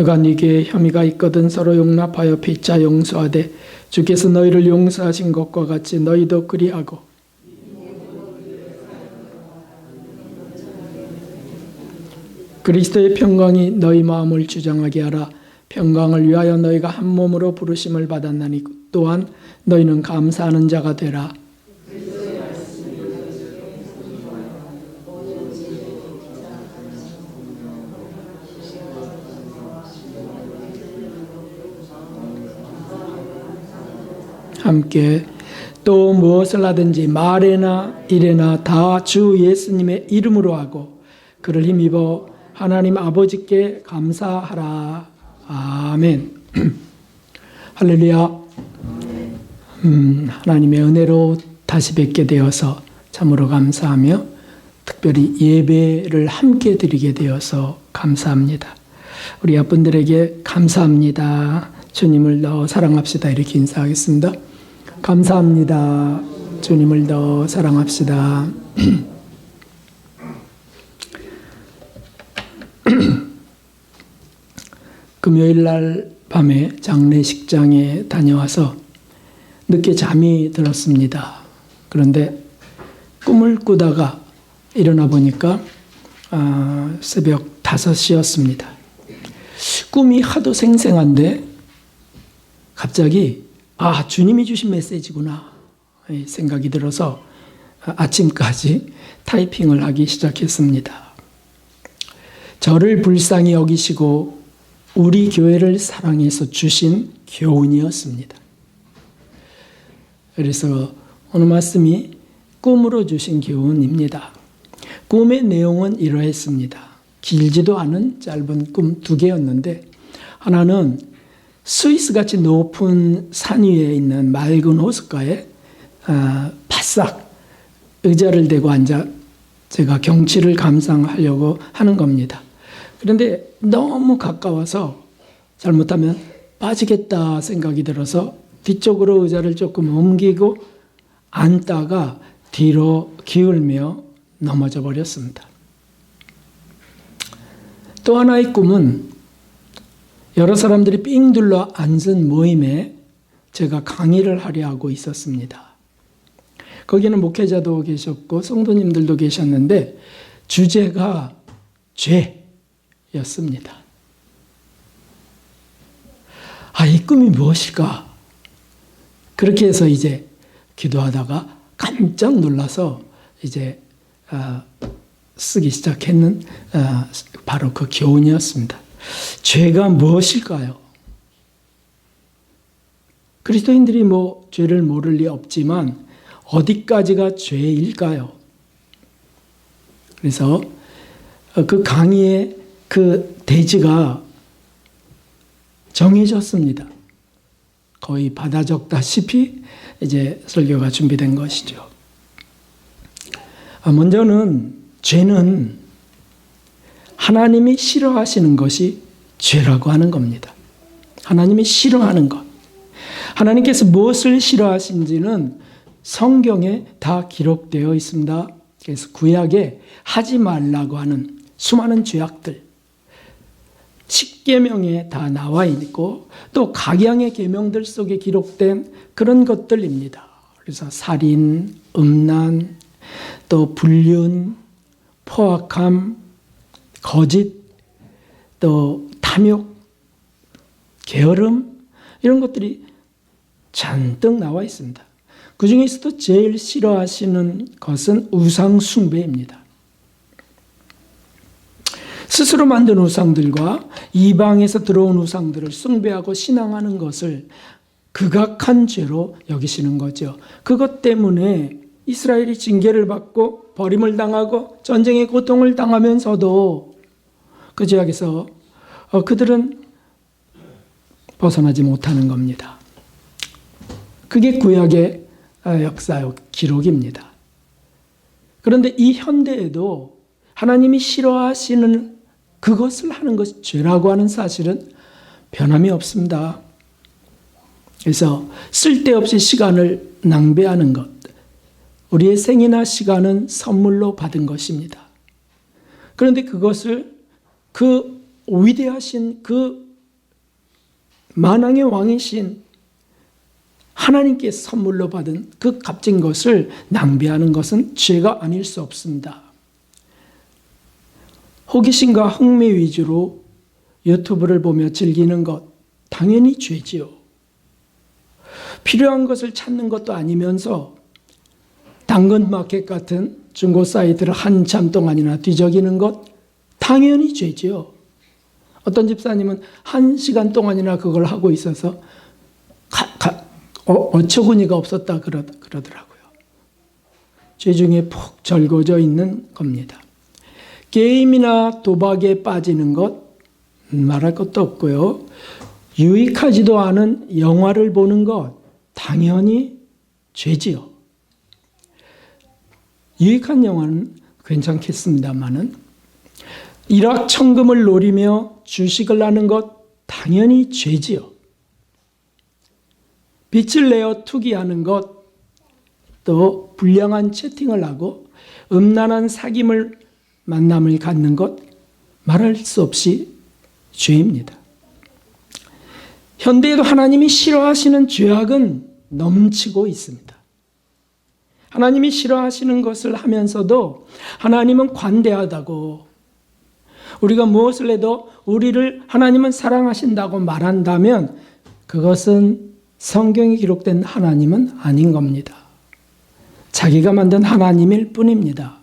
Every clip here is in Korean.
너가 네게 혐의가 있거든 서로 용납하여 피차 용서하되 주께서 너희를 용서하신 것과 같이 너희도 그리하고 그리스도의 평강이 너희 마음을 주장하게 하라. 평강을 위하여 너희가 한 몸으로 부르심을 받았나니 또한 너희는 감사하는 자가 되라. 함께 또 무엇을 하든지 말에나 일에나 다 주 예수님의 이름으로 하고 그를 힘입어 하나님 아버지께 감사하라. 아멘. 할렐루야. 하나님의 은혜로 다시 뵙게 되어서 참으로 감사하며 특별히 예배를 함께 드리게 되어서 감사합니다. 우리 아분들에게 감사합니다. 주님을 더 사랑합시다. 이렇게 인사하겠습니다. 감사합니다. 주님을 더 사랑합시다. 금요일 날 밤에 장례식장에 다녀와서 늦게 잠이 들었습니다. 그런데 꿈을 꾸다가 일어나 보니까 새벽 5시였습니다. 꿈이 하도 생생한데 갑자기 주님이 주신 메시지구나 생각이 들어서 아침까지 타이핑을 하기 시작했습니다. 저를 불쌍히 여기시고 우리 교회를 사랑해서 주신 교훈이었습니다. 그래서 오늘 말씀이 꿈으로 주신 교훈입니다. 꿈의 내용은 이러했습니다. 길지도 않은 짧은 꿈 2개였는데 하나는 스위스같이 높은 산 위에 있는 맑은 호숫가에 바싹 의자를 대고 앉아 제가 경치를 감상하려고 하는 겁니다. 그런데 너무 가까워서 잘못하면 빠지겠다 생각이 들어서 뒤쪽으로 의자를 조금 옮기고 앉다가 뒤로 기울며 넘어져 버렸습니다. 또 하나의 꿈은 여러 사람들이 삥 둘러 앉은 모임에 제가 강의를 하려 하고 있었습니다. 거기는 목회자도 계셨고 성도님들도 계셨는데 주제가 죄였습니다. 이 꿈이 무엇일까? 그렇게 해서 이제 기도하다가 깜짝 놀라서 이제 쓰기 시작했는 바로 그 교훈이었습니다. 죄가 무엇일까요? 그리스도인들이 죄를 모를 리 없지만 어디까지가 죄일까요? 그래서 그 강의의 그 대지가 정해졌습니다. 거의 받아 적다시피 이제 설교가 준비된 것이죠. 먼저는 죄는 하나님이 싫어하시는 것이 죄라고 하는 겁니다. 하나님이 싫어하는 것. 하나님께서 무엇을 싫어하신지는 성경에 다 기록되어 있습니다. 그래서 구약에 하지 말라고 하는 수많은 죄악들, 십계명에 다 나와 있고 또 각양의 계명들 속에 기록된 그런 것들입니다. 그래서 살인, 음란, 또 불륜, 포악함, 거짓, 또 탐욕, 게으름 이런 것들이 잔뜩 나와 있습니다. 그 중에서도 제일 싫어하시는 것은 우상 숭배입니다. 스스로 만든 우상들과 이방에서 들어온 우상들을 숭배하고 신앙하는 것을 극악한 죄로 여기시는 거죠. 그것 때문에 이스라엘이 징계를 받고 버림을 당하고 전쟁의 고통을 당하면서도 그 죄악에서 그들은 벗어나지 못하는 겁니다. 그게 구약의 역사 기록입니다. 그런데 이 현대에도 하나님이 싫어하시는 그것을 하는 것이 죄라고 하는 사실은 변함이 없습니다. 그래서 쓸데없이 시간을 낭비하는 것, 우리의 생이나 시간은 선물로 받은 것입니다. 그런데 그것을 그 위대하신 그 만왕의 왕이신 하나님께 선물로 받은 그 값진 것을 낭비하는 것은 죄가 아닐 수 없습니다. 호기심과 흥미 위주로 유튜브를 보며 즐기는 것, 당연히 죄지요. 필요한 것을 찾는 것도 아니면서 당근마켓 같은 중고 사이트를 한참 동안이나 뒤적이는 것, 당연히 죄지요. 어떤 집사님은 1시간 동안이나 그걸 하고 있어서 어처구니가 없었다 그러더라고요. 죄 중에 푹 절거져 있는 겁니다. 게임이나 도박에 빠지는 것 말할 것도 없고요. 유익하지도 않은 영화를 보는 것 당연히 죄지요. 유익한 영화는 괜찮겠습니다만은 일확천금을 노리며 주식을 하는 것 당연히 죄지요. 빛을 내어 투기하는 것, 또 불량한 채팅을 하고 음란한 만남을 갖는 것 말할 수 없이 죄입니다. 현대에도 하나님이 싫어하시는 죄악은 넘치고 있습니다. 하나님이 싫어하시는 것을 하면서도 하나님은 관대하다고, 우리가 무엇을 해도 우리를 하나님은 사랑하신다고 말한다면 그것은 성경에 기록된 하나님은 아닌 겁니다. 자기가 만든 하나님일 뿐입니다.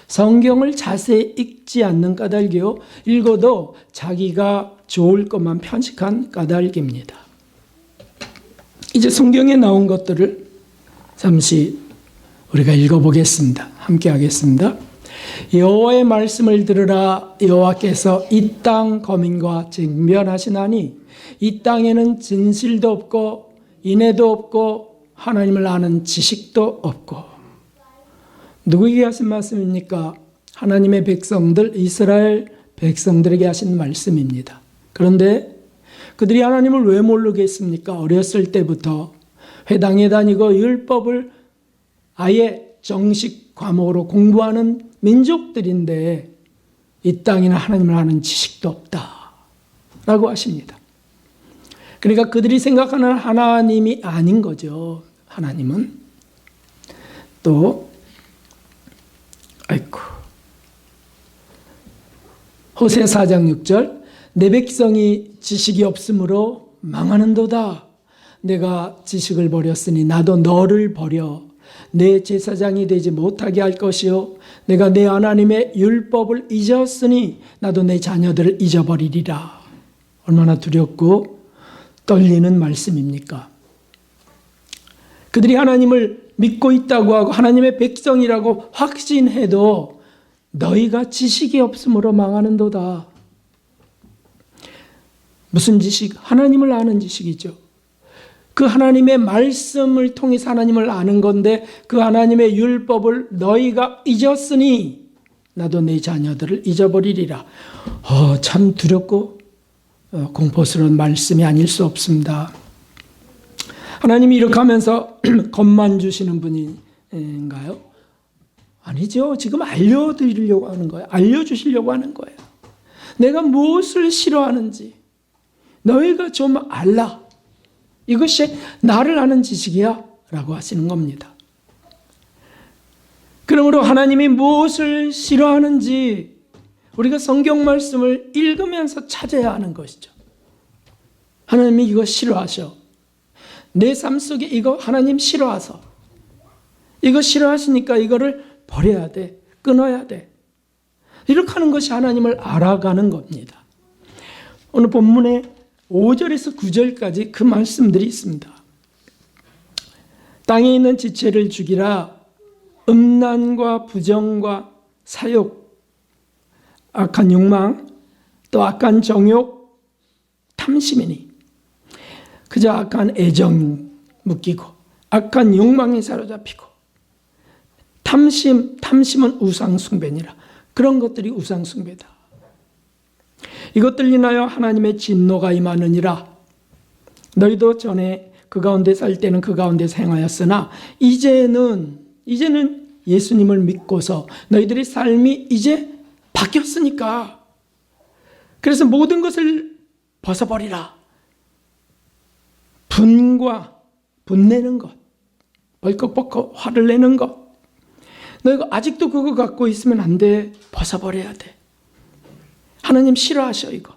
성경을 자세히 읽지 않는 까닭이요, 읽어도 자기가 좋을 것만 편식한 까닭입니다. 이제 성경에 나온 것들을 잠시 우리가 읽어보겠습니다. 함께 하겠습니다. 여호와의 말씀을 들으라. 여호와께서 이 땅 거민과 쟁변하시나니 이 땅에는 진실도 없고 인애도 없고 하나님을 아는 지식도 없고. 누구에게 하신 말씀입니까? 하나님의 백성들, 이스라엘 백성들에게 하신 말씀입니다. 그런데 그들이 하나님을 왜 모르겠습니까? 어렸을 때부터 회당에 다니고 율법을 아예 정식 과목으로 공부하는 민족들인데 이 땅에는 하나님을 아는 지식도 없다라고 하십니다. 그러니까 그들이 생각하는 하나님이 아닌 거죠. 하나님은 또 호세 4장 6절, 내 백성이 지식이 없으므로 망하는도다. 내가 지식을 버렸으니 나도 너를 버려 내 제사장이 되지 못하게 할 것이요, 내가 내 하나님의 율법을 잊었으니 나도 내 자녀들을 잊어버리리라. 얼마나 두렵고 떨리는 말씀입니까? 그들이 하나님을 믿고 있다고 하고 하나님의 백성이라고 확신해도 너희가 지식이 없으므로 망하는도다. 무슨 지식? 하나님을 아는 지식이죠. 그 하나님의 말씀을 통해서 하나님을 아는 건데 그 하나님의 율법을 너희가 잊었으니 나도 내 자녀들을 잊어버리리라. 참 두렵고 공포스러운 말씀이 아닐 수 없습니다. 하나님이 이렇게 하면서 겁만 주시는 분인가요? 아니죠. 지금 알려드리려고 하는 거예요. 알려주시려고 하는 거예요. 내가 무엇을 싫어하는지 너희가 좀 알라. 이것이 나를 아는 지식이야 라고 하시는 겁니다. 그러므로 하나님이 무엇을 싫어하는지 우리가 성경 말씀을 읽으면서 찾아야 하는 것이죠. 하나님이 이거 싫어하셔. 내 삶 속에 이거 하나님 싫어하셔. 이거 싫어하시니까 이거를 버려야 돼. 끊어야 돼. 이렇게 하는 것이 하나님을 알아가는 겁니다. 오늘 본문에 5절에서 9절까지 그 말씀들이 있습니다. 땅에 있는 지체를 죽이라. 음란과 부정과 사욕, 악한 욕망, 또 악한 정욕, 탐심이니 그저 악한 애정 묶이고 악한 욕망에 사로잡히고 탐심은 우상숭배니라. 그런 것들이 우상숭배다. 이것들 인하여 하나님의 진노가 임하느니라. 너희도 전에 그 가운데 살 때는 그 가운데서 행하였으나 이제는 예수님을 믿고서 너희들의 삶이 이제 바뀌었으니까 그래서 모든 것을 벗어버리라. 분내는 것, 벌컥벌컥 화를 내는 것, 너희가 아직도 그거 갖고 있으면 안 돼. 벗어버려야 돼. 하나님 싫어하셔 이거.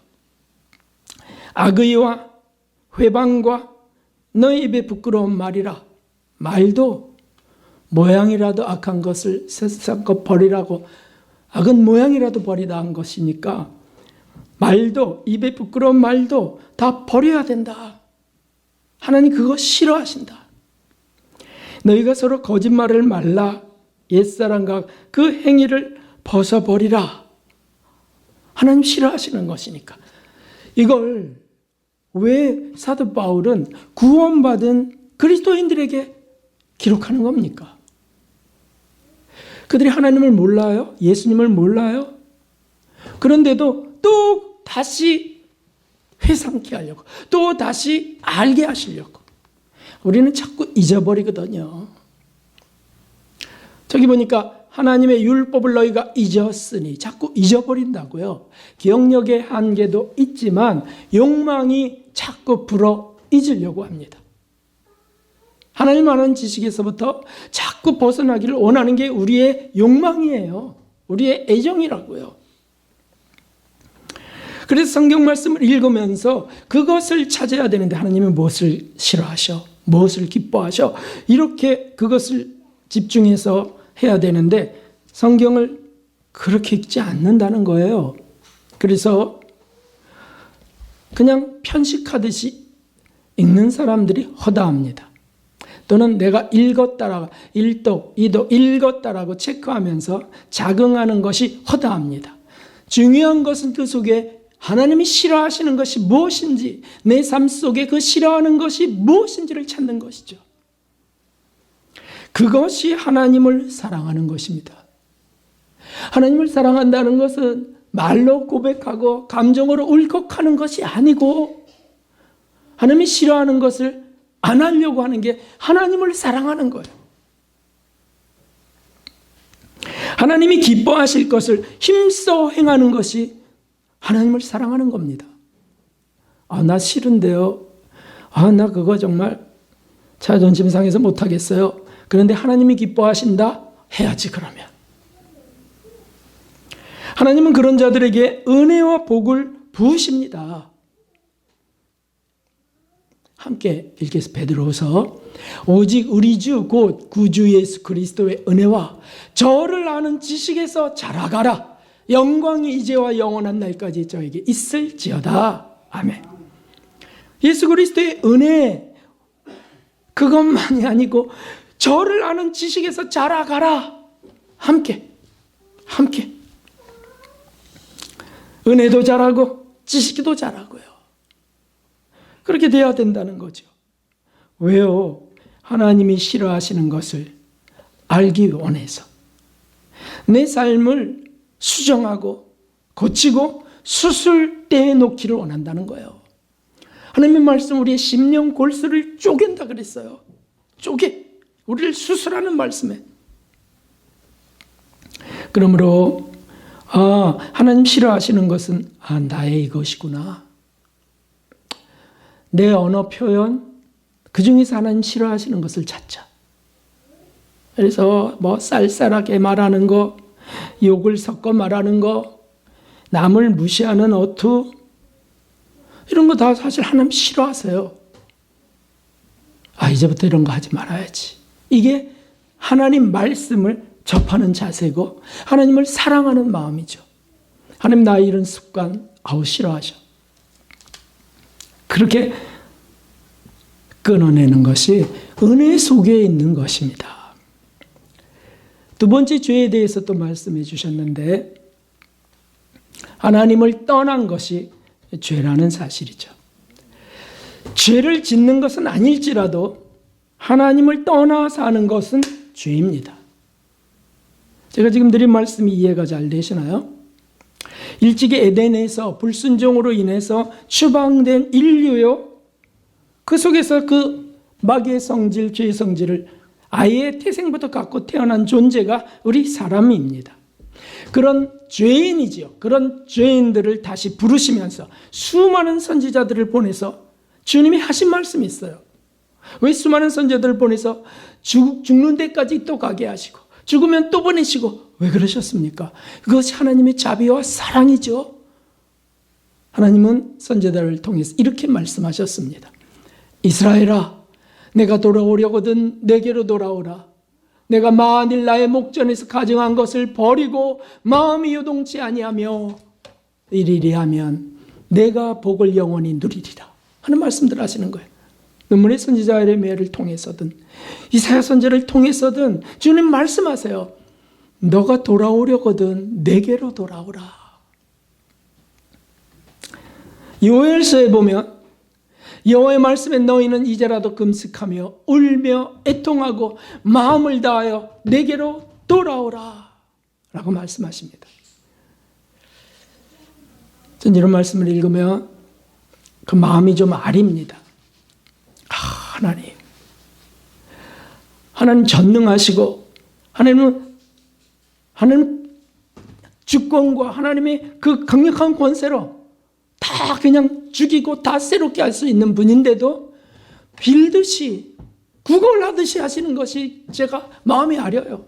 악의와 회방과 너희 입에 부끄러운 말이라. 말도 모양이라도 악한 것을 썩어 버리라고, 악은 모양이라도 버리라 한 것이니까 말도, 입에 부끄러운 말도 다 버려야 된다. 하나님 그거 싫어하신다. 너희가 서로 거짓말을 말라. 옛사람과 그 행위를 벗어버리라. 하나님 싫어하시는 것이니까. 이걸 왜 사도 바울은 구원받은 그리스도인들에게 기록하는 겁니까? 그들이 하나님을 몰라요? 예수님을 몰라요? 그런데도 또 다시 회상케 하려고, 또 다시 알게 하시려고. 우리는 자꾸 잊어버리거든요. 저기 보니까 하나님의 율법을 너희가 잊었으니, 자꾸 잊어버린다고요. 기억력의 한계도 있지만 욕망이 자꾸 불어 잊으려고 합니다. 하나님 아는 지식에서부터 자꾸 벗어나기를 원하는 게 우리의 욕망이에요. 우리의 애정이라고요. 그래서 성경 말씀을 읽으면서 그것을 찾아야 되는데 하나님은 무엇을 싫어하셔? 무엇을 기뻐하셔? 이렇게 그것을 집중해서 해야 되는데 성경을 그렇게 읽지 않는다는 거예요. 그래서 그냥 편식하듯이 읽는 사람들이 허다합니다. 또는 내가 읽었다라고, 일독, 이독, 읽었다라고 체크하면서 작응하는 것이 허다합니다. 중요한 것은 그 속에 하나님이 싫어하시는 것이 무엇인지, 내 삶 속에 그 싫어하는 것이 무엇인지를 찾는 것이죠. 그것이 하나님을 사랑하는 것입니다. 하나님을 사랑한다는 것은 말로 고백하고 감정으로 울컥하는 것이 아니고, 하나님이 싫어하는 것을 안 하려고 하는 게 하나님을 사랑하는 거예요. 하나님이 기뻐하실 것을 힘써 행하는 것이 하나님을 사랑하는 겁니다. 나 싫은데요. 나 그거 정말 자존심 상해서 못하겠어요. 그런데 하나님이 기뻐하신다? 해야지 그러면. 하나님은 그런 자들에게 은혜와 복을 부으십니다. 함께 읽겠습니다. 베드로서 오직 우리 주 곧 구주 예수 그리스도의 은혜와 저를 아는 지식에서 자라가라. 영광이 이제와 영원한 날까지 저에게 있을지어다. 아멘. 예수 그리스도의 은혜, 그것만이 아니고 저를 아는 지식에서 자라가라. 함께 은혜도 자라고 지식도 자라고요. 그렇게 돼야 된다는 거죠. 왜요? 하나님이 싫어하시는 것을 알기 원해서 내 삶을 수정하고 고치고 수술대에 놓기를 원한다는 거예요. 하나님의 말씀 우리의 심령 골수를 쪼갠다 그랬어요. 우리를 수술하는 말씀에. 그러므로 하나님 싫어하시는 것은 나의 이것이구나. 내 언어 표현, 그 중에서 하나님 싫어하시는 것을 찾자. 그래서 쌀쌀하게 말하는 거, 욕을 섞어 말하는 거, 남을 무시하는 어투, 이런 거 다 사실 하나님 싫어하세요. 이제부터 이런 거 하지 말아야지. 이게 하나님 말씀을 접하는 자세고 하나님을 사랑하는 마음이죠. 하나님 나 이런 습관 싫어하셔. 그렇게 끊어내는 것이 은혜 속에 있는 것입니다. 두 번째 죄에 대해서 또 말씀해 주셨는데, 하나님을 떠난 것이 죄라는 사실이죠. 죄를 짓는 것은 아닐지라도 하나님을 떠나 사는 것은 죄입니다. 제가 지금 드린 말씀이 이해가 잘 되시나요? 일찍이 에덴에서 불순종으로 인해서 추방된 인류요, 그 속에서 그 마귀의 성질, 죄의 성질을 아예 태생부터 갖고 태어난 존재가 우리 사람입니다. 그런 죄인이지요. 그런 죄인들을 다시 부르시면서 수많은 선지자들을 보내서 주님이 하신 말씀이 있어요. 왜 수많은 선지자들을 보내서 죽는 데까지 또 가게 하시고 죽으면 또 보내시고 왜 그러셨습니까? 그것이 하나님의 자비와 사랑이죠. 하나님은 선지자들을 통해서 이렇게 말씀하셨습니다. 이스라엘아, 내가 돌아오려거든 내게로 돌아오라. 내가 만일 나의 목전에서 가정한 것을 버리고 마음이 요동치 아니하며 이리리 하면 내가 복을 영원히 누리리라 하는 말씀들 하시는 거예요. 눈물의 선지자 에레미야를 통해서든 이사야 선지자를 통해서든 주님 말씀하세요. 너가 돌아오려거든 내게로 돌아오라. 요엘서에 보면 여호와의 말씀에 너희는 이제라도 금식하며 울며 애통하고 마음을 다하여 내게로 돌아오라 라고 말씀하십니다. 전 이런 말씀을 읽으면 그 마음이 좀 아립니다. 하나님 전능하시고 하나님 주권과 하나님의 그 강력한 권세로 다 그냥 죽이고 다 새롭게 할 수 있는 분인데도 빌듯이 구걸하듯이 하시는 것이 제가 마음이 아려요.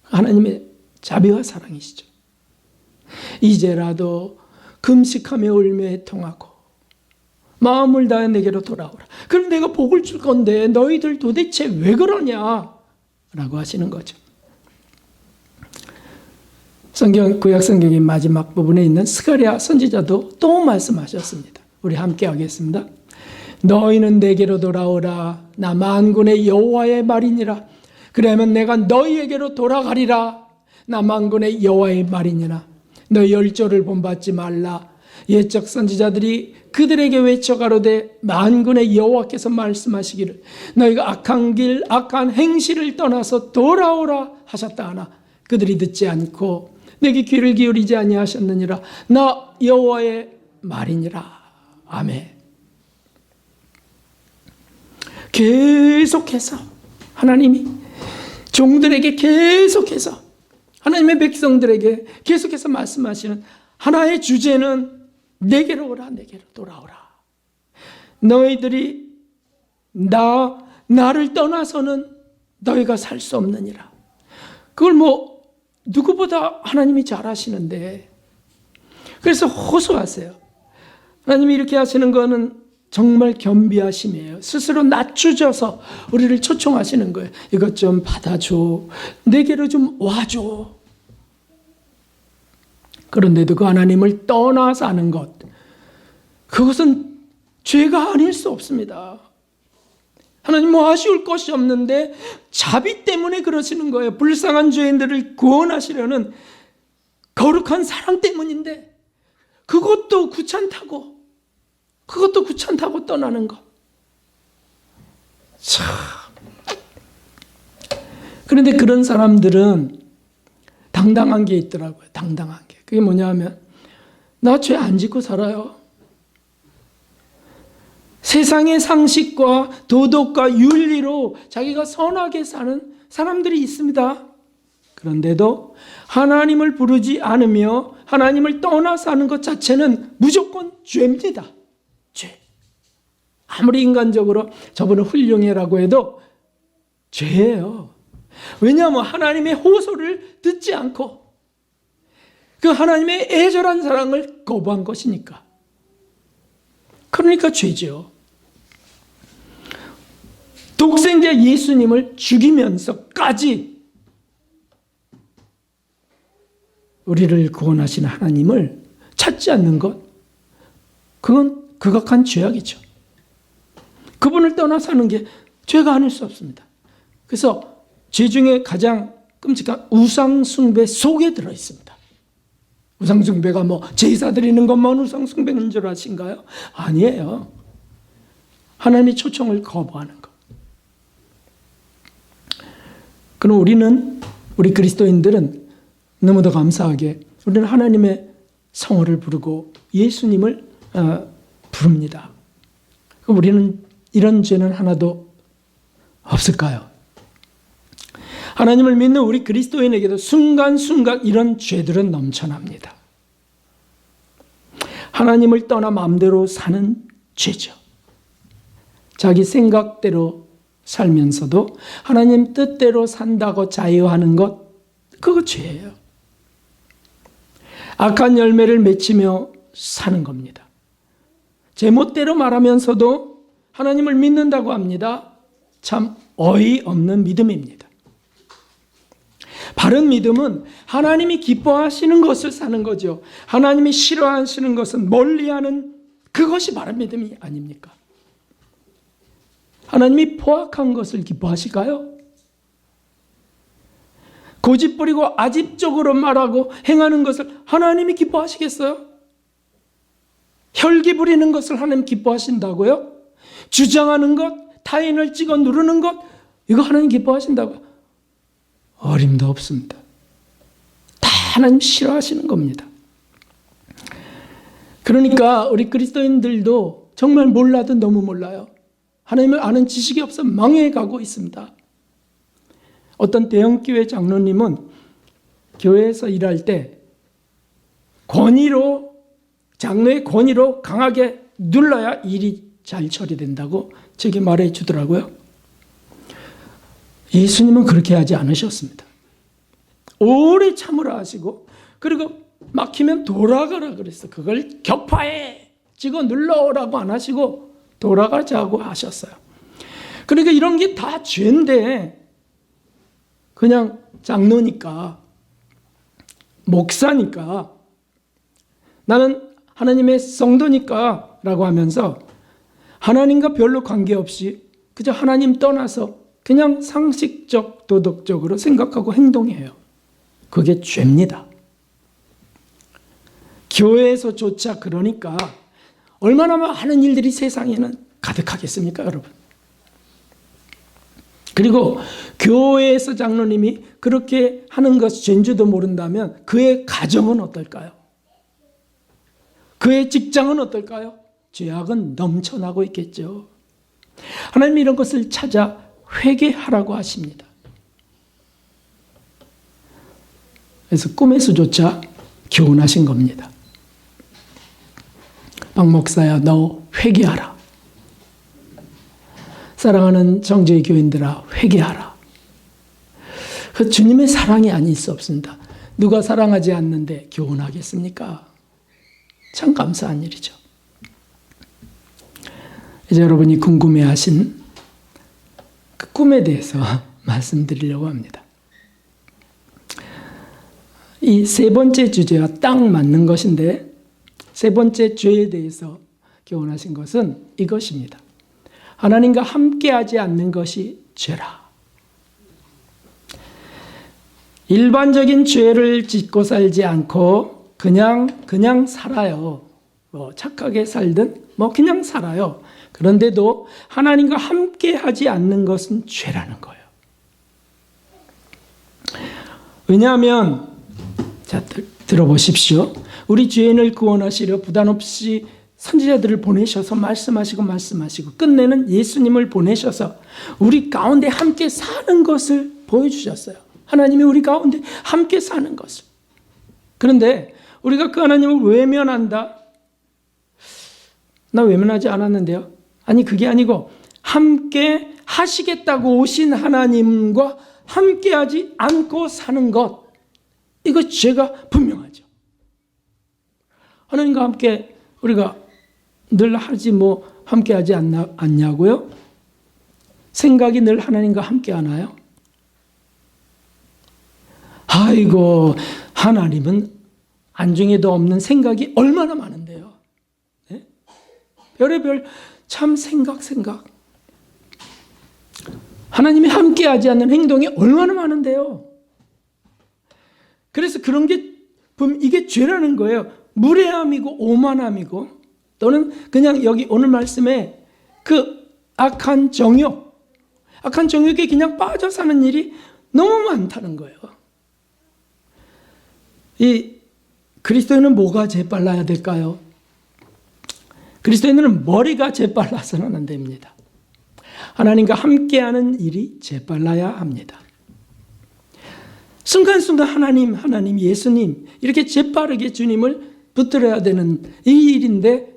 하나님의 자비와 사랑이시죠. 이제라도 금식하며 울며 애통하고 마음을 다해 내게로 돌아오라. 그럼 내가 복을 줄 건데 너희들 도대체 왜 그러냐? 라고 하시는 거죠. 구약 성경의 마지막 부분에 있는 스가랴 선지자도 또 말씀하셨습니다. 우리 함께 하겠습니다. 너희는 내게로 돌아오라. 나 만군의 여호와의 말이니라. 그러면 내가 너희에게로 돌아가리라. 나 만군의 여호와의 말이니라. 너희 열조를 본받지 말라. 옛적 선지자들이 그들에게 외쳐가로되 만군의 여호와께서 말씀하시기를 너희가 악한 길 악한 행실을 떠나서 돌아오라 하셨다 하나 그들이 듣지 않고 내게 귀를 기울이지 아니하셨느니라. 나 여호와의 말이니라. 아멘. 계속해서 하나님이 종들에게 계속해서 하나님의 백성들에게 계속해서 말씀하시는 하나의 주제는 내게로 오라, 내게로 돌아오라. 너희들이 나를 떠나서는 너희가 살 수 없느니라. 그걸 누구보다 하나님이 잘 아시는데, 그래서 호소하세요. 하나님이 이렇게 하시는 거는 정말 겸비하심이에요. 스스로 낮추셔서 우리를 초청하시는 거예요. 이것 좀 받아줘. 내게로 좀 와줘. 그런데도 그 하나님을 떠나 사는 것, 그것은 죄가 아닐 수 없습니다. 하나님 아쉬울 것이 없는데 자비 때문에 그러시는 거예요. 불쌍한 죄인들을 구원하시려는 거룩한 사랑 때문인데 그것도 귀찮다고 떠나는 것. 참. 그런데 그런 사람들은 당당한 게 있더라고요. 당당한 게. 그게 뭐냐 하면 나 죄 안 짓고 살아요. 세상의 상식과 도덕과 윤리로 자기가 선하게 사는 사람들이 있습니다. 그런데도 하나님을 부르지 않으며 하나님을 떠나 사는 것 자체는 무조건 죄입니다. 죄. 아무리 인간적으로 저분은 훌륭해라고 해도 죄예요. 왜냐하면 하나님의 호소를 듣지 않고 그 하나님의 애절한 사랑을 거부한 것이니까. 그러니까 죄죠. 독생자 예수님을 죽이면서까지 우리를 구원하시는 하나님을 찾지 않는 것, 그건 극악한 죄악이죠. 그분을 떠나 사는 게 죄가 아닐 수 없습니다. 그래서 죄 중에 가장 끔찍한 우상숭배 속에 들어있습니다. 우상숭배가 제사 드리는 것만 우상숭배인 줄 아신가요? 아니에요. 하나님의 초청을 거부하는 것. 그럼 우리 그리스도인들은 너무도 감사하게 우리는 하나님의 성호를 부르고 예수님을 부릅니다. 그럼 우리는 이런 죄는 하나도 없을까요? 하나님을 믿는 우리 그리스도인에게도 순간순간 이런 죄들은 넘쳐납니다. 하나님을 떠나 마음대로 사는 죄죠. 자기 생각대로 살면서도 하나님 뜻대로 산다고 자유하는 것, 그거 죄예요. 악한 열매를 맺히며 사는 겁니다. 제멋대로 말하면서도 하나님을 믿는다고 합니다. 참 어이없는 믿음입니다. 바른 믿음은 하나님이 기뻐하시는 것을 사는 거죠. 하나님이 싫어하시는 것은 멀리하는 그것이 바른 믿음이 아닙니까? 하나님이 포악한 것을 기뻐하실까요? 고집부리고 아집적으로 말하고 행하는 것을 하나님이 기뻐하시겠어요? 혈기 부리는 것을 하나님 기뻐하신다고요? 주장하는 것, 타인을 찍어 누르는 것, 이거 하나님 기뻐하신다고? 어림도 없습니다. 다 하나님 싫어하시는 겁니다. 그러니까 우리 그리스도인들도 정말 몰라도 너무 몰라요. 하나님을 아는 지식이 없어 망해가고 있습니다. 어떤 대형교회 장로님은 교회에서 일할 때 권위로, 장로의 권위로 강하게 눌러야 일이 잘 처리된다고 제게 말해 주더라고요. 예수님은 그렇게 하지 않으셨습니다. 오래 참으라 하시고, 그리고 막히면 돌아가라 그랬어. 그걸 격파해, 찍어 눌러라고 안 하시고 돌아가자고 하셨어요. 그러니까 이런 게 다 죄인데 그냥 장로니까, 목사니까, 나는 하나님의 성도니까 라고 하면서 하나님과 별로 관계없이 그저 하나님 떠나서 그냥 상식적, 도덕적으로 생각하고 행동해요. 그게 죄입니다. 교회에서조차 그러니까 얼마나 많은 일들이 세상에는 가득하겠습니까, 여러분? 그리고 교회에서 장로님이 그렇게 하는 것이 죄인지도 모른다면 그의 가정은 어떨까요? 그의 직장은 어떨까요? 죄악은 넘쳐나고 있겠죠. 하나님이 이런 것을 찾아 회개하라고 하십니다. 그래서 꿈에서조차 교훈하신 겁니다. 박 목사야, 너 회개하라. 사랑하는 정죄의 교인들아, 회개하라. 그 주님의 사랑이 아닐 수 없습니다. 누가 사랑하지 않는데 교훈하겠습니까? 참 감사한 일이죠. 이제 여러분이 궁금해하신 그 꿈에 대해서 말씀드리려고 합니다. 이 세 번째 주제와 딱 맞는 것인데, 세 번째 죄에 대해서 교훈하신 것은 이것입니다. 하나님과 함께하지 않는 것이 죄라. 일반적인 죄를 짓고 살지 않고 그냥 살아요. 착하게 살든 그냥 살아요. 그런데도 하나님과 함께하지 않는 것은 죄라는 거예요. 왜냐하면, 자, 들어보십시오. 우리 죄인을 구원하시려 부단 없이 선지자들을 보내셔서 말씀하시고 끝내는 예수님을 보내셔서 우리 가운데 함께 사는 것을 보여주셨어요. 하나님이 우리 가운데 함께 사는 것을. 그런데 우리가 그 하나님을 외면한다? 나 외면하지 않았는데요. 아니, 그게 아니고 함께 하시겠다고 오신 하나님과 함께하지 않고 사는 것, 이거 죄가 분명하죠. 하나님과 함께 우리가 늘 하지 함께하지 않냐고요? 생각이 늘 하나님과 함께 하나요? 아이고, 하나님은 안중에도 없는 생각이 얼마나 많은데요. 네? 별의별 참 생각. 하나님이 함께하지 않는 행동이 얼마나 많은데요. 그래서 그런 게 이게 죄라는 거예요. 무례함이고 오만함이고, 또는 그냥 여기 오늘 말씀에 그 악한 정욕에 그냥 빠져 사는 일이 너무 많다는 거예요. 이 그리스도인은 뭐가 재빨라야 될까요? 그리스도인은 머리가 재빨라서는 안 됩니다. 하나님과 함께하는 일이 재빨라야 합니다. 순간순간 하나님, 예수님 이렇게 재빠르게 주님을 붙들어야 되는 이 일인데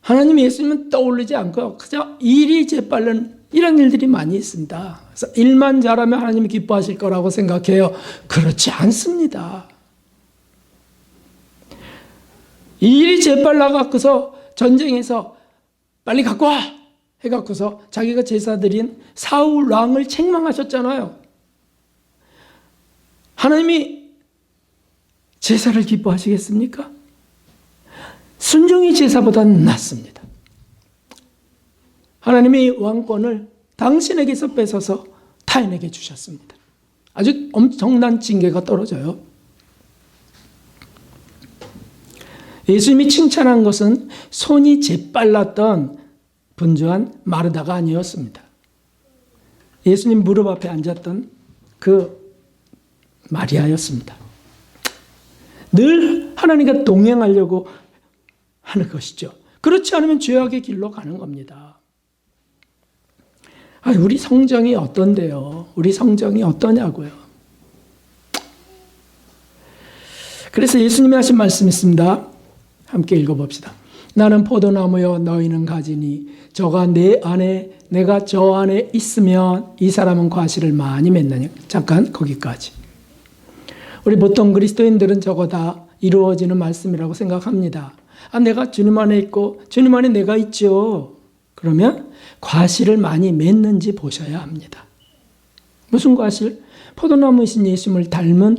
하나님 예수님은 떠올리지 않고 그저 일이 재빨른 이런 일들이 많이 있습니다. 그래서 일만 잘하면 하나님이 기뻐하실 거라고 생각해요. 그렇지 않습니다. 일이 재빨라 갖고서 전쟁에서 빨리 갖고 와 해갖고서 자기가 제사 드린 사울 왕을 책망하셨잖아요. 하나님이 제사를 기뻐하시겠습니까? 순종이 제사보다는 낫습니다. 하나님이 왕권을 당신에게서 뺏어서 타인에게 주셨습니다. 아주 엄청난 징계가 떨어져요. 예수님이 칭찬한 것은 손이 재빨랐던 분주한 마르다가 아니었습니다. 예수님 무릎 앞에 앉았던 그 마리아였습니다. 늘 하나님과 동행하려고 하는 것이죠. 그렇지 않으면 죄악의 길로 가는 겁니다. 우리 성정이 어떤데요? 우리 성정이 어떠냐고요? 그래서 예수님이 하신 말씀이 있습니다. 함께 읽어봅시다. 나는 포도나무요 너희는 가지니 저가 내 안에 내가 저 안에 있으면 이 사람은 과실을 많이 맺느냐. 잠깐 거기까지. 우리 보통 그리스도인들은 저거 다 이루어지는 말씀이라고 생각합니다. 내가 주님 안에 있고 주님 안에 내가 있죠. 그러면 과실을 많이 맺는지 보셔야 합니다. 무슨 과실? 포도나무이신 예수님을 닮은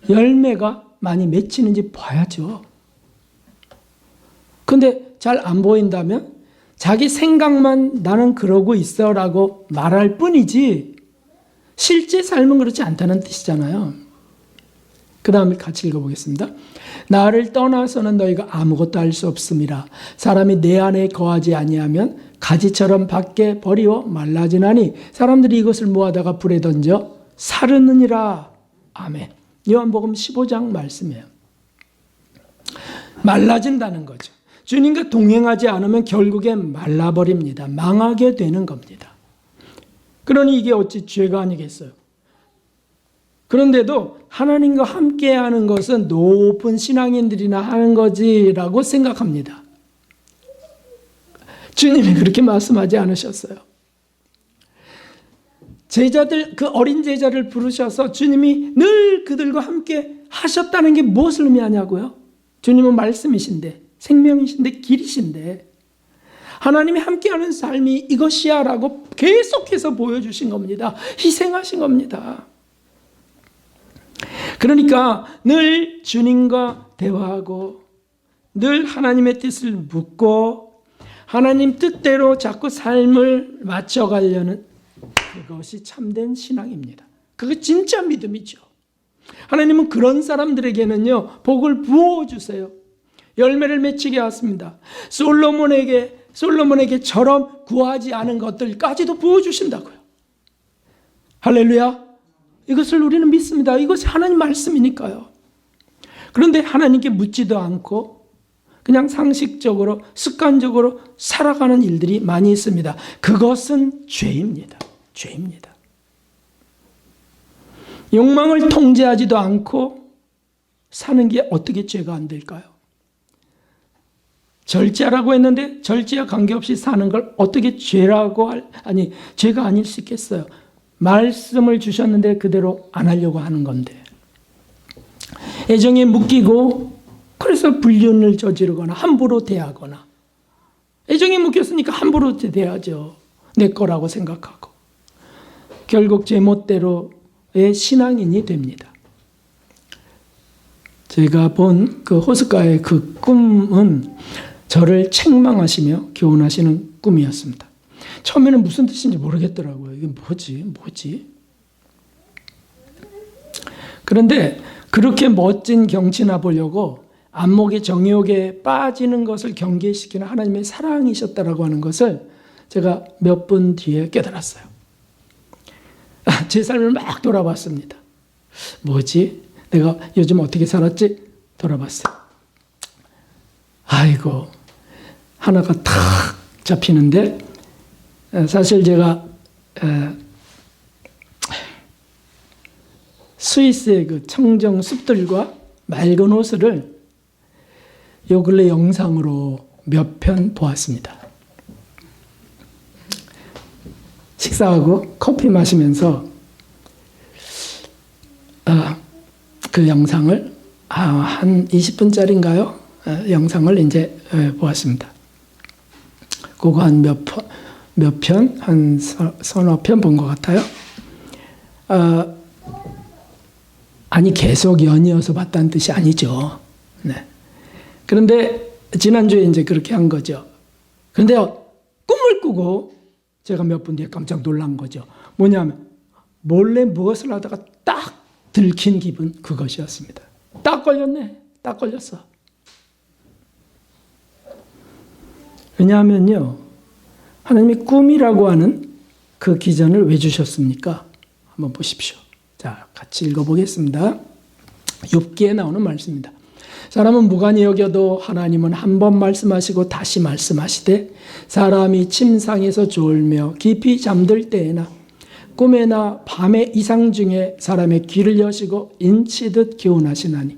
열매가 많이 맺히는지 봐야죠. 근데 잘 안 보인다면 자기 생각만 나는 그러고 있어 라고 말할 뿐이지 실제 삶은 그렇지 않다는 뜻이잖아요. 그 다음에 같이 읽어보겠습니다. 나를 떠나서는 너희가 아무것도 할 수 없음이라. 사람이 내 안에 거하지 아니하면 가지처럼 밖에 버리워 말라지나니 사람들이 이것을 모아다가 불에 던져 사르느니라. 아멘. 요한복음 15장 말씀이에요. 말라진다는 거죠. 주님과 동행하지 않으면 결국엔 말라버립니다. 망하게 되는 겁니다. 그러니 이게 어찌 죄가 아니겠어요? 그런데도 하나님과 함께하는 것은 높은 신앙인들이나 하는 거지라고 생각합니다. 주님이 그렇게 말씀하지 않으셨어요. 제자들, 그 어린 제자를 부르셔서 주님이 늘 그들과 함께 하셨다는 게 무엇을 의미하냐고요? 주님은 말씀이신데, 생명이신데, 길이신데 하나님이 함께하는 삶이 이것이야 라고 계속해서 보여주신 겁니다. 희생하신 겁니다. 그러니까 늘 주님과 대화하고 늘 하나님의 뜻을 묻고 하나님 뜻대로 자꾸 삶을 맞춰가려는 그것이 참된 신앙입니다. 그게 진짜 믿음이죠. 하나님은 그런 사람들에게는요 복을 부어주세요. 열매를 맺히게 하십니다. 솔로몬에게처럼 구하지 않은 것들까지도 부어주신다고요. 할렐루야. 이것을 우리는 믿습니다. 이것이 하나님 말씀이니까요. 그런데 하나님께 묻지도 않고 그냥 상식적으로 습관적으로 살아가는 일들이 많이 있습니다. 그것은 죄입니다. 죄입니다. 욕망을 통제하지도 않고 사는 게 어떻게 죄가 안 될까요? 절제하라고 했는데 절제와 관계없이 사는 걸 어떻게 죄라고 죄가 아닐 수 있겠어요? 말씀을 주셨는데 그대로 안 하려고 하는 건데. 애정에 묶이고 그래서 불륜을 저지르거나 함부로 대하거나. 애정에 묶였으니까 함부로 대하죠. 내 거라고 생각하고. 결국 제멋대로의 신앙인이 됩니다. 제가 본 그 호숫가의 그 꿈은 저를 책망하시며 교훈하시는 꿈이었습니다. 처음에는 무슨 뜻인지 모르겠더라고요. 이게 뭐지? 그런데 그렇게 멋진 경치나 보려고 안목의 정욕에 빠지는 것을 경계시키는 하나님의 사랑이셨다라고 하는 것을 제가 몇 분 뒤에 깨달았어요. 제 삶을 막 돌아봤습니다. 뭐지? 내가 요즘 어떻게 살았지? 돌아봤어요. 아이고, 하나가 탁 잡히는데 사실 제가 스위스의 그 청정 숲들과 맑은 호수를 요 근래 영상으로 몇 편 보았습니다. 식사하고 커피 마시면서 그 영상을 한 20분짜리인가요? 영상을 이제 보았습니다. 그거 한 몇 편? 한 서너 편 본 것 같아요. 아니 계속 연이어서 봤다는 뜻이 아니죠. 네. 그런데 지난주에 이제 그렇게 한 거죠. 그런데 꿈을 꾸고 제가 몇 분 뒤에 깜짝 놀란 거죠. 뭐냐면 몰래 무엇을 하다가 딱 들킨 기분, 그것이었습니다. 딱 걸렸네. 딱 걸렸어. 왜냐하면요, 하나님이 꿈이라고 하는 그 기전을 왜 주셨습니까? 한번 보십시오. 자, 같이 읽어보겠습니다. 욥기에 나오는 말씀입니다. 사람은 무관히 여겨도 하나님은 한 번 말씀하시고 다시 말씀하시되 사람이 침상에서 졸며 깊이 잠들 때에나 꿈에나 밤의 이상 중에 사람의 귀를 여시고 인치듯 교훈하시나니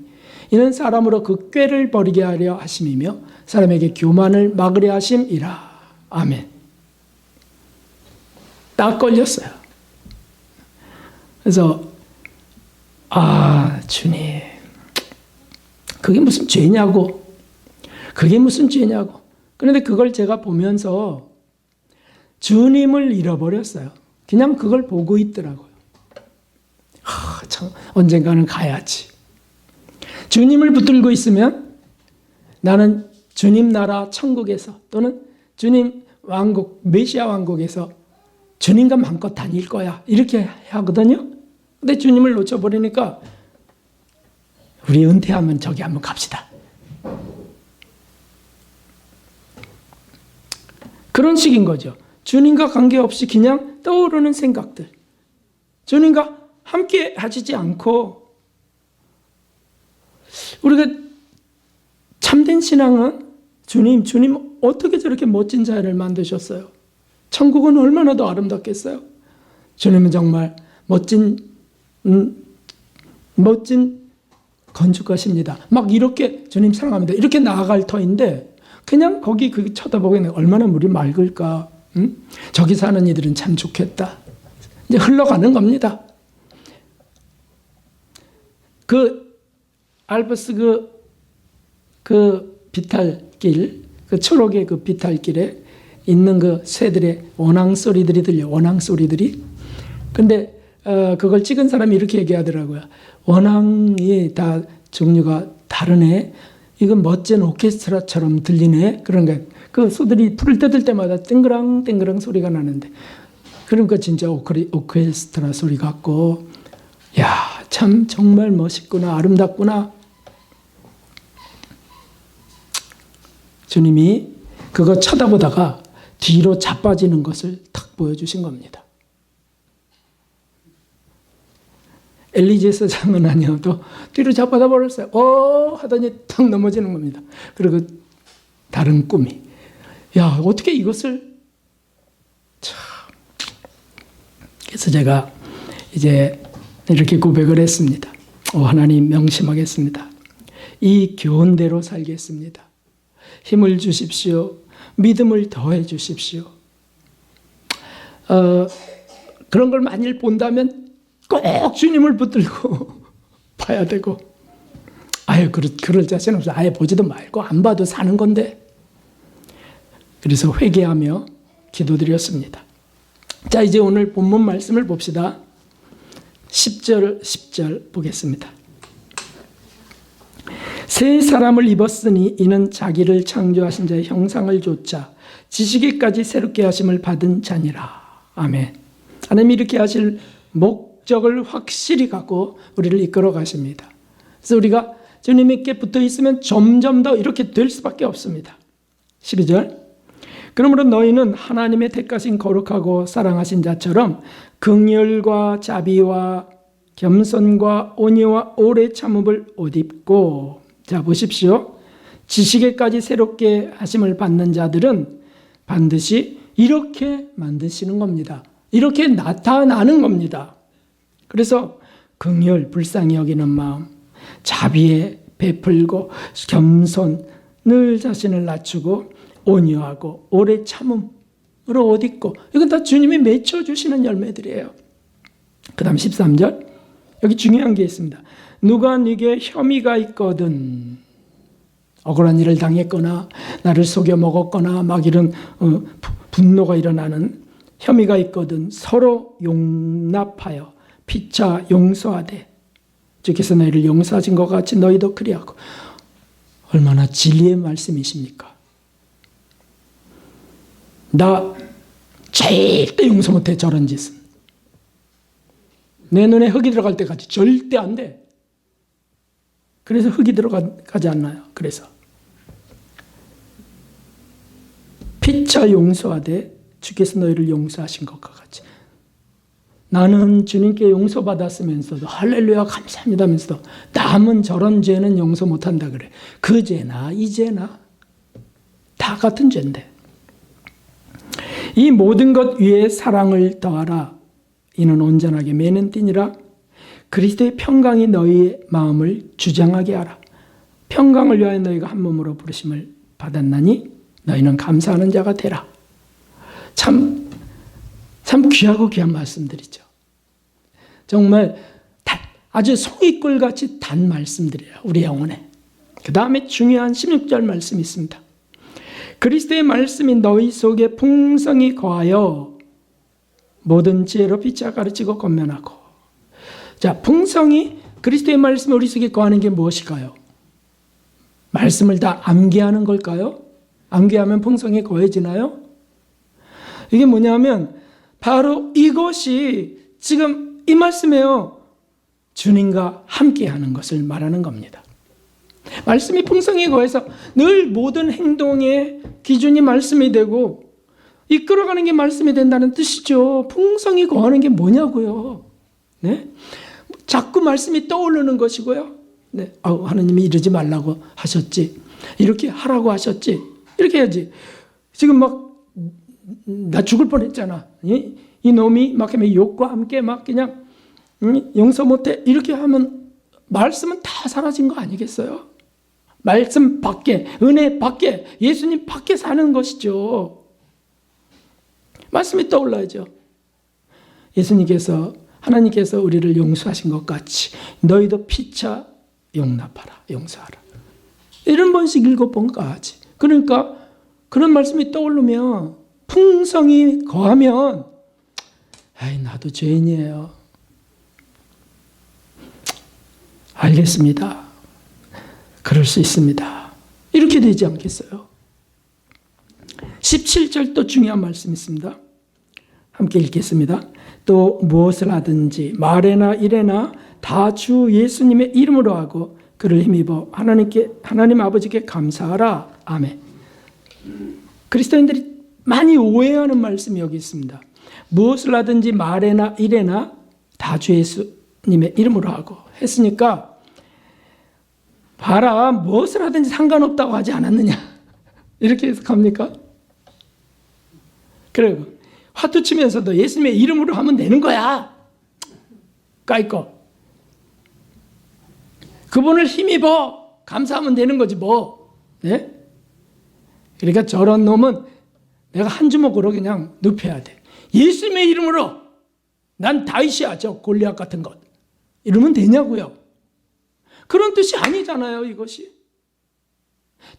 이는 사람으로 그 꾀를 버리게 하려 하심이며 사람에게 교만을 막으려 하심이라. 아멘. 딱 걸렸어요. 그래서 주님, 그게 무슨 죄냐고. 그게 무슨 죄냐고. 그런데 그걸 제가 보면서 주님을 잃어버렸어요. 그냥 그걸 보고 있더라고요. 참, 언젠가는 가야지. 주님을 붙들고 있으면 나는 주님 나라 천국에서 또는 주님 왕국, 메시아 왕국에서 주님과 마음껏 다닐 거야. 이렇게 하거든요. 근데 주님을 놓쳐버리니까 우리 은퇴하면 저기 한번 갑시다. 그런 식인 거죠. 주님과 관계없이 그냥 떠오르는 생각들. 주님과 함께 하시지 않고 우리가 참된 신앙은 주님 어떻게 저렇게 멋진 자를 만드셨어요? 천국은 얼마나 더 아름답겠어요? 주님은 정말 멋진 건축가십니다. 막 이렇게 주님 사랑합니다. 이렇게 나아갈 터인데 그냥 거기 쳐다보기에는 얼마나 물이 맑을까. 저기 사는 이들은 참 좋겠다. 이제 흘러가는 겁니다. 그 알프스 그 비탈길, 그 초록의 그 비탈길에 있는 그 새들의 원앙 소리들이 들려. 원앙 소리들이. 근데 그걸 찍은 사람이 이렇게 얘기하더라고요. 원앙이 다 종류가 다르네. 이건 멋진 오케스트라처럼 들리네. 그런가. 그 소들이 불을 뜯을 때마다 땡그랑 땡그랑 소리가 나는데, 그러니까 진짜 오케스트라 소리 같고, 야, 참 정말 멋있구나, 아름답구나. 주님이 그거 쳐다보다가 뒤로 자빠지는 것을 탁 보여주신 겁니다. 엘리제 사장은 아니어도 뒤로 자빠져 버렸어요. 하더니 탁 넘어지는 겁니다. 그리고 다른 꿈이, 야, 어떻게 이것을 참. 그래서 제가 이제 이렇게 고백을 했습니다. 하나님, 명심하겠습니다. 이 교훈대로 살겠습니다. 힘을 주십시오. 믿음을 더해 주십시오. 그런 걸 만일 본다면 꼭 주님을 붙들고 봐야 되고, 그럴 자신 없어. 아예 보지도 말고 안 봐도 사는 건데. 그래서 회개하며 기도드렸습니다. 자, 이제 오늘 본문 말씀을 봅시다. 10절 보겠습니다. 새 사람을 입었으니 이는 자기를 창조하신 자의 형상을 좇아 지식에까지 새롭게 하심을 받은 자니라. 아멘. 하나님이 이렇게 하실 목적을 확실히 갖고 우리를 이끌어 가십니다. 그래서 우리가 주님께 붙어 있으면 점점 더 이렇게 될 수밖에 없습니다. 12절. 그러므로 너희는 하나님의 택하신 거룩하고 사랑하신 자처럼 긍휼과 자비와 겸손과 온유와 오래 참음을 옷 입고. 자, 보십시오. 지식에까지 새롭게 하심을 받는 자들은 반드시 이렇게 만드시는 겁니다. 이렇게 나타나는 겁니다. 그래서 긍휼, 불쌍히 여기는 마음, 자비에 베풀고 겸손, 늘 자신을 낮추고 온유하고 오래 참음으로 옷 입고, 이건 다 주님이 맺혀주시는 열매들이에요. 그 다음 13절, 여기 중요한 게 있습니다. 누가 네게 혐의가 있거든, 억울한 일을 당했거나 나를 속여 먹었거나 막 이런 분노가 일어나는 혐의가 있거든 서로 용납하여 피차 용서하되 주께서 너희를 용서하신 것 같이 너희도 그리하고. 얼마나 진리의 말씀이십니까? 나 절대 용서 못해, 저런 짓은. 내 눈에 흙이 들어갈 때까지 절대 안 돼. 그래서 흙이 들어가지 않나요? 그래서 피차 용서하되 주께서 너희를 용서하신 것과 같이. 나는 주님께 용서받았으면서도 할렐루야 감사합니다 하면서도 남은 저런 죄는 용서 못한다 그래. 그 죄나 이 죄나 다 같은 죄인데. 이 모든 것 위에 사랑을 더하라. 이는 온전하게 매는 띠니라. 그리스도의 평강이 너희의 마음을 주장하게 하라. 평강을 위하여 너희가 한 몸으로 부르심을 받았나니 너희는 감사하는 자가 되라. 참 귀하고 귀한 말씀들이죠. 정말 아주 송이꿀같이 단 말씀들이에요, 우리 영혼에. 그 다음에 중요한 16절 말씀이 있습니다. 그리스도의 말씀이 너희 속에 풍성히 거하여 모든 지혜로 피차 가르치고 권면하고. 자, 풍성히 그리스도의 말씀이 우리 속에 거하는 게 무엇일까요? 말씀을 다 암기하는 걸까요? 암기하면 풍성히 거해지나요? 이게 뭐냐면 바로 이것이 지금 이 말씀이에요. 주님과 함께하는 것을 말하는 겁니다. 말씀이 풍성히 거해서 늘 모든 행동의 기준이 말씀이 되고 이끌어가는 게 말씀이 된다는 뜻이죠. 풍성히 거하는 게 뭐냐고요. 네? 자꾸 말씀이 떠오르는 것이고요. 네. 하나님이 이러지 말라고 하셨지, 이렇게 하라고 하셨지, 이렇게 해야지. 지금 막 나 죽을 뻔했잖아. 이 놈이 막 욕과 함께 막 그냥 용서 못해, 이렇게 하면 말씀은 다 사라진 거 아니겠어요? 말씀 밖에, 은혜 밖에, 예수님 밖에 사는 것이죠. 말씀이 떠올라야죠. 예수님께서, 하나님께서 우리를 용서하신 것 같이 너희도 피차 용납하라, 용서하라. 이런 번씩 7번까지. 그러니까 그런 말씀이 떠오르면, 풍성히 거하면, 나도 죄인이에요. 알겠습니다. 그럴 수 있습니다. 이렇게 되지 않겠어요? 17절 또 중요한 말씀이 있습니다. 함께 읽겠습니다. 또 무엇을 하든지 말에나 일에나 다 주 예수님의 이름으로 하고 그를 힘입어 하나님 아버지께 감사하라. 아멘. 그리스도인들이 많이 오해하는 말씀이 여기 있습니다. 무엇을 하든지 말에나 일에나 다 주 예수님의 이름으로 하고 했으니까, 봐라, 무엇을 하든지 상관없다고 하지 않았느냐, 이렇게 해석합니까? 그리고 화투 치면서도 예수님의 이름으로 하면 되는 거야. 까이꺼. 그분을 힘입어 감사하면 되는 거지 뭐. 네? 그러니까 저런 놈은 내가 한 주먹으로 그냥 눕혀야 돼. 예수님의 이름으로 난 다윗이야, 저 골리앗 같은 것. 이러면 되냐고요. 그런 뜻이 아니잖아요, 이것이.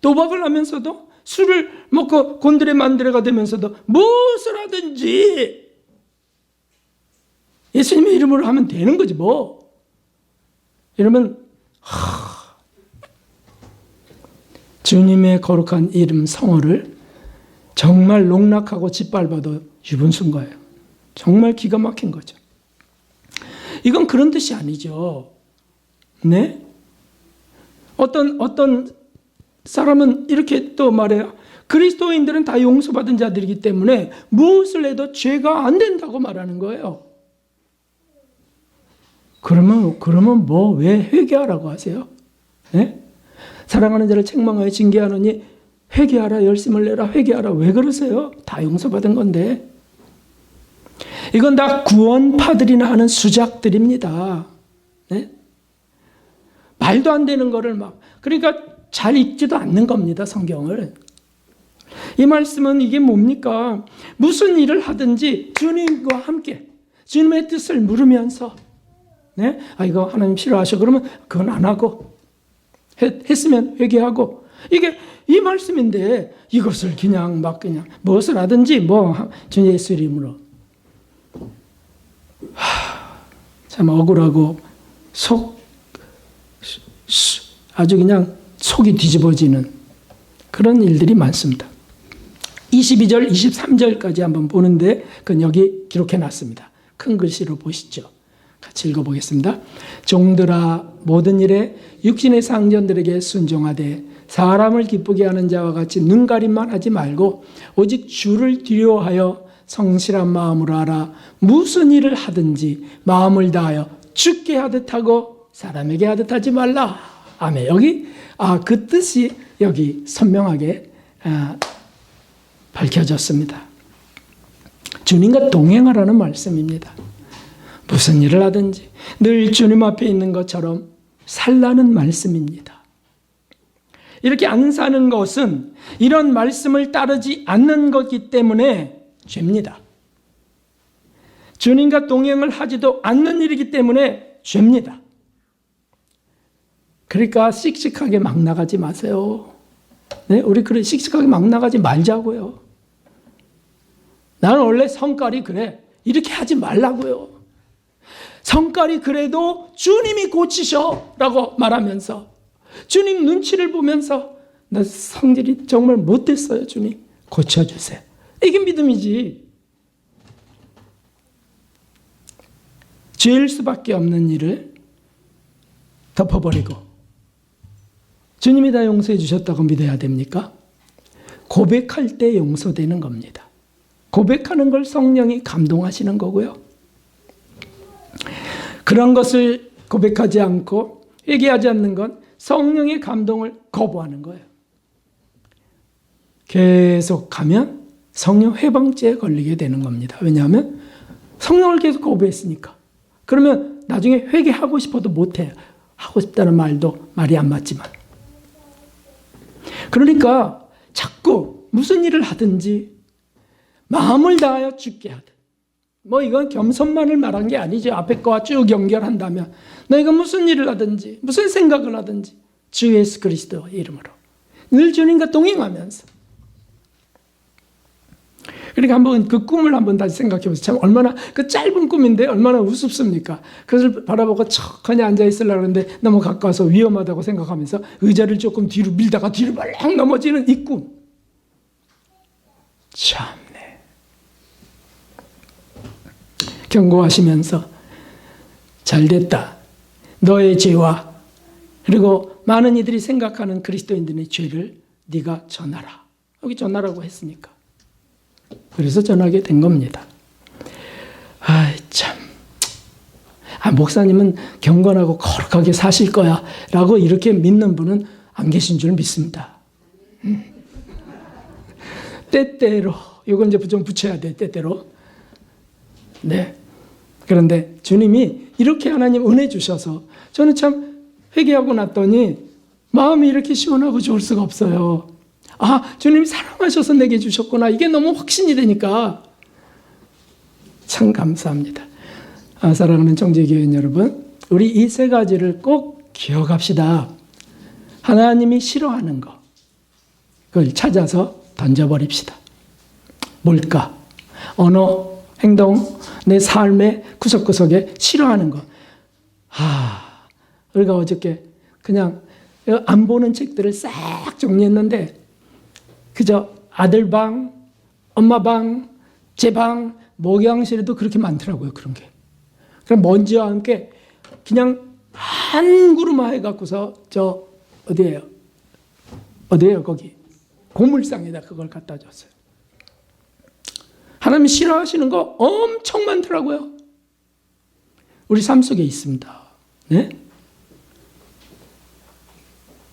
도박을 하면서도, 술을 먹고 곤드레 만드레가 되면서도 무엇을 하든지 예수님의 이름으로 하면 되는 거지 뭐. 이러면 주님의 거룩한 이름 성호를 정말 농락하고 짓밟아도 유분수인 거예요. 정말 기가 막힌 거죠. 이건 그런 뜻이 아니죠. 네? 어떤 사람은 이렇게 또 말해요. 그리스도인들은 다 용서받은 자들이기 때문에 무엇을 해도 죄가 안 된다고 말하는 거예요. 그러면 뭐 왜 회개하라고 하세요? 네? 사랑하는 자를 책망하여 징계하느니 회개하라, 열심을 내라, 회개하라. 왜 그러세요? 다 용서받은 건데. 이건 다 구원파들이나 하는 수작들입니다. 네? 말도 안 되는 거를 그러니까 잘 읽지도 않는 겁니다, 성경을. 이 말씀은 이게 뭡니까? 무슨 일을 하든지 주님과 함께 주님의 뜻을 물으면서, 네? 이거 하나님 싫어하셔. 그러면 그건 안 하고, 했으면 회개하고, 이게 이 말씀인데 이것을 그냥 무엇을 하든지 주 예수 이름으로. 참 억울하고 아주 그냥 속이 뒤집어지는 그런 일들이 많습니다. 22절, 23절까지 한번 보는데 그건 여기 기록해 놨습니다. 큰 글씨로 보시죠. 같이 읽어보겠습니다. 종들아 모든 일에 육신의 상전들에게 순종하되 사람을 기쁘게 하는 자와 같이 눈가림만 하지 말고 오직 주를 두려워하여 성실한 마음으로 하라. 무슨 일을 하든지 마음을 다하여 주께 하듯 하고 사람에게 하듯 하지 말라. 아멘. 여기 그 뜻이 여기 선명하게 밝혀졌습니다. 주님과 동행하라는 말씀입니다. 무슨 일을 하든지 늘 주님 앞에 있는 것처럼 살라는 말씀입니다. 이렇게 안 사는 것은 이런 말씀을 따르지 않는 것이기 때문에 죄입니다. 주님과 동행을 하지도 않는 일이기 때문에 죄입니다. 그러니까 씩씩하게 막 나가지 마세요. 네? 우리 그래 씩씩하게 막 나가지 말자고요. 나는 원래 성깔이 그래. 이렇게 하지 말라고요. 성깔이 그래도 주님이 고치셔 라고 말하면서 주님 눈치를 보면서 나 성질이 정말 못됐어요. 주님 고쳐주세요. 이게 믿음이지. 죄일 수밖에 없는 일을 덮어버리고 주님이 다 용서해 주셨다고 믿어야 됩니까? 고백할 때 용서되는 겁니다. 고백하는 걸 성령이 감동하시는 거고요. 그런 것을 고백하지 않고 회개하지 않는 건 성령의 감동을 거부하는 거예요. 계속 가면 성령 회방죄에 걸리게 되는 겁니다. 왜냐하면 성령을 계속 거부했으니까. 그러면 나중에 회개하고 싶어도 못해요. 하고 싶다는 말이 안 맞지만. 그러니까 자꾸 무슨 일을 하든지 마음을 다하여 주께 하듯. 이건 겸손만을 말한 게 아니죠. 앞에 거와 쭉 연결한다면 너희가 무슨 일을 하든지 무슨 생각을 하든지 주 예수 그리스도의 이름으로 늘 주님과 동행하면서. 그러니까 한번 그 꿈을 한번 다시 생각해 보세요. 참 얼마나 그 짧은 꿈인데 얼마나 우습습니까? 그것을 바라보고 척하니 앉아 있으려고 하는데 너무 가까워서 위험하다고 생각하면서 의자를 조금 뒤로 밀다가 뒤로 말랑 넘어지는 이 꿈. 참네. 경고하시면서 잘됐다. 너의 죄와 그리고 많은 이들이 생각하는 그리스도인들의 죄를 네가 전하라. 여기 전하라고 했으니까. 그래서 전하게 된 겁니다. 참. 목사님은 경건하고 거룩하게 사실 거야 라고 이렇게 믿는 분은 안 계신 줄 믿습니다. 때때로 이건 이제 좀 붙여야 돼. 때때로. 네. 그런데 주님이 이렇게 하나님 은혜 주셔서 저는 참 회개하고 났더니 마음이 이렇게 시원하고 좋을 수가 없어요. 주님이 사랑하셔서 내게 주셨구나. 이게 너무 확신이 되니까 참 감사합니다. 사랑하는 청지교인 여러분, 우리 이 세 가지를 꼭 기억합시다. 하나님이 싫어하는 거, 그걸 찾아서 던져버립시다. 뭘까? 언어, 행동, 내 삶의 구석구석에 싫어하는 거. 우리가 어저께 그냥 안 보는 책들을 싹 정리했는데 그저 아들 방, 엄마 방, 제 방, 목욕실에도 그렇게 많더라고요. 그런 게. 그럼 먼지와 함께 그냥 한 그루마 해갖고서 어디예요 거기 고물상에다 그걸 갖다 줬어요. 하나님 싫어하시는 거 엄청 많더라고요. 우리 삶 속에 있습니다. 네?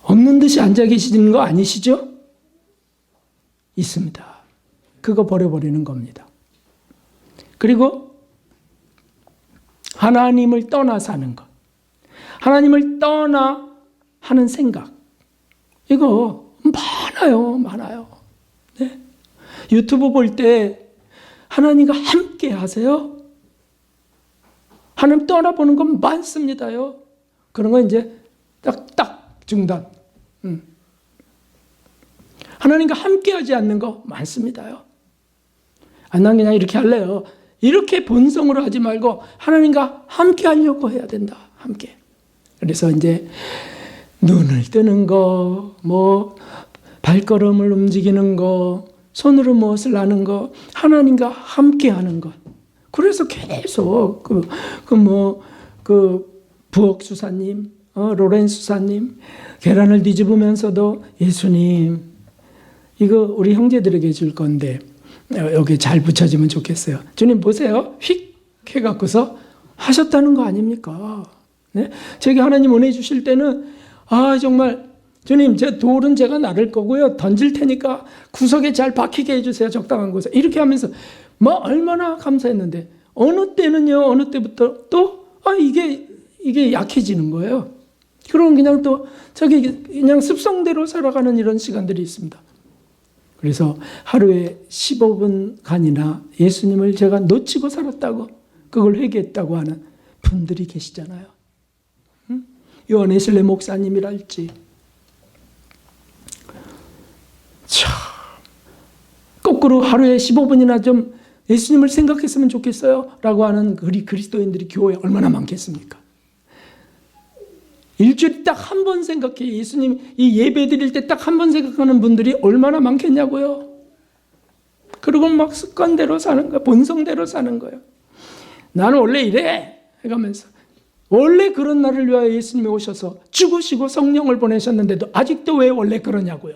없는 듯이 앉아 계시는 거 아니시죠? 있습니다. 그거 버려버리는 겁니다. 그리고 하나님을 떠나 사는 것. 하나님을 떠나 하는 생각. 이거 많아요. 네? 유튜브 볼 때 하나님과 함께 하세요? 하나님 떠나보는 건 많습니다요. 그런 건 이제 딱 중단. 하나님과 함께 하지 않는 거 많습니다요. 난 그냥 이렇게 할래요. 이렇게 본성으로 하지 말고 하나님과 함께 하려고 해야 된다. 함께. 그래서 이제 눈을 뜨는 거, 뭐 발걸음을 움직이는 거, 손으로 무엇을 하는 거, 하나님과 함께 하는 것. 그래서 계속 부엌 수사님, 로렌 수사님 계란을 뒤집으면서도 예수님 이거 우리 형제들에게 줄 건데 여기 잘 붙여지면 좋겠어요. 주님 보세요. 휙 해갖고서 하셨다는 거 아닙니까? 네? 제게 하나님 은혜 주실 때는 정말 주님 제 돌은 제가 나를 거고요. 던질 테니까 구석에 잘 박히게 해주세요. 적당한 곳에. 이렇게 하면서 얼마나 감사했는데 어느 때부터 또 이게 약해지는 거예요. 그럼 그냥 또 그냥 습성대로 살아가는 이런 시간들이 있습니다. 그래서 하루에 15분간이나 예수님을 제가 놓치고 살았다고 그걸 회개했다고 하는 분들이 계시잖아요. 요한 웨슬리 목사님이랄지 거꾸로 하루에 15분이나 좀 예수님을 생각했으면 좋겠어요 라고 하는 우리 그리스도인들이 교회에 얼마나 많겠습니까? 일주일에 딱 한 번 생각해. 예수님 이 예배 드릴 때 딱 한 번 생각하는 분들이 얼마나 많겠냐고요. 그리고 막 습관대로 사는 거야. 본성대로 사는 거예요. 나는 원래 이래 해가면서 원래 그런 날을 위하여 예수님이 오셔서 죽으시고 성령을 보내셨는데도 아직도 왜 원래 그러냐고요.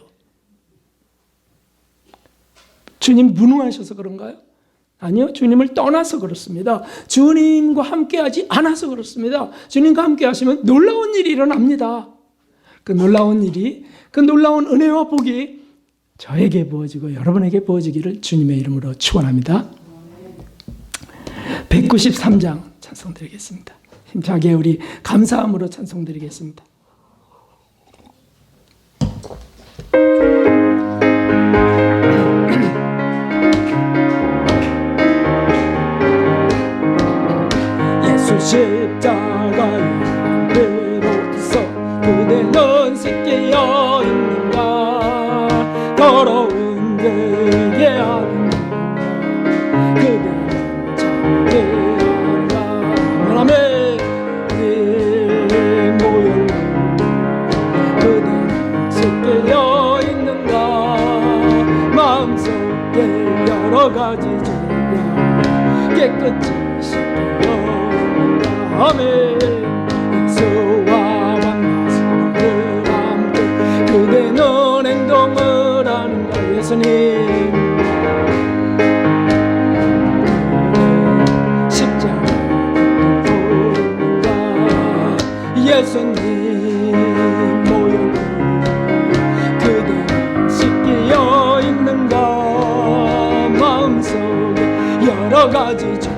주님 무능하셔서 그런가요? 아니요. 주님을 떠나서 그렇습니다. 주님과 함께하지 않아서 그렇습니다. 주님과 함께하시면 놀라운 일이 일어납니다. 그 놀라운 일이, 그 놀라운 은혜와 복이 저에게 부어지고 여러분에게 부어지기를 주님의 이름으로 축원합니다. 193장 찬송드리겠습니다. 힘차게 우리 감사함으로 찬송드리겠습니다. 십자가의 대로서 그대는 씻기어 있는가 더러운 내게 아는가 그대는 잠들어라 하나님의 모여 그대는 씻기어 있는가 마음속에 여러 가지 죄야 깨끗이 씻기어 아멘. 예수와 만나서 늘 함께 그대는 행동을 하는가 예수님 십자가를 보는가 예수님 모여 그대는 씻기어 있는가 마음속에 여러 가지 죄야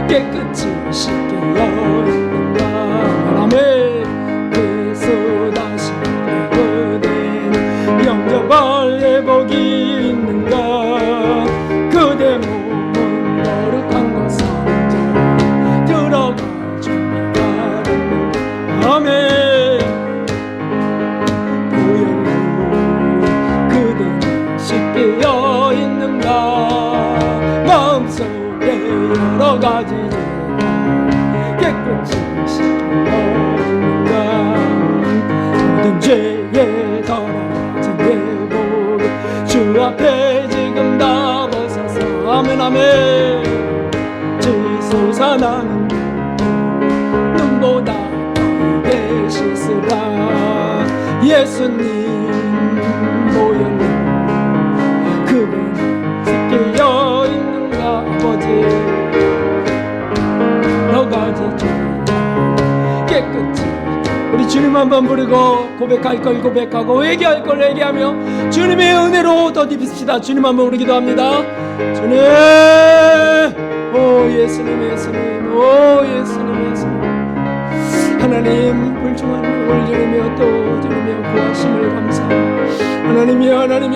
깨끗이 씻기어 있는가 하나님 그래서 다시 그대는 영접할 예복이 있는가 그대 몸은 거룩한 것 상자 들어갈 준비가 됐는가 아멘 보혈로 그대는 씻기어 있는가 마음속에 여러 가지 깨끗이 씻기는가 모든 죄에 더러워진 내복 주 앞에 지금 다 벗어서 아멘 아멘 지솟아나는 눈보다 크게 씻으라 예수님 모여 그대는 씻기어 있는가 아버지 깨끗이 우리 주님 한번 부르고 고백할 걸 고백하고 회개할 걸 회개하며 주님의 은혜로 덧입읍시다. 주님 한번 우리 기도합니다. 주님 오 예수님 예수님 오 예수님 예수님 하나님 불중한 영을 주님이여 또 주님이여 구하심을 감사합니다. 하나님이여 하나님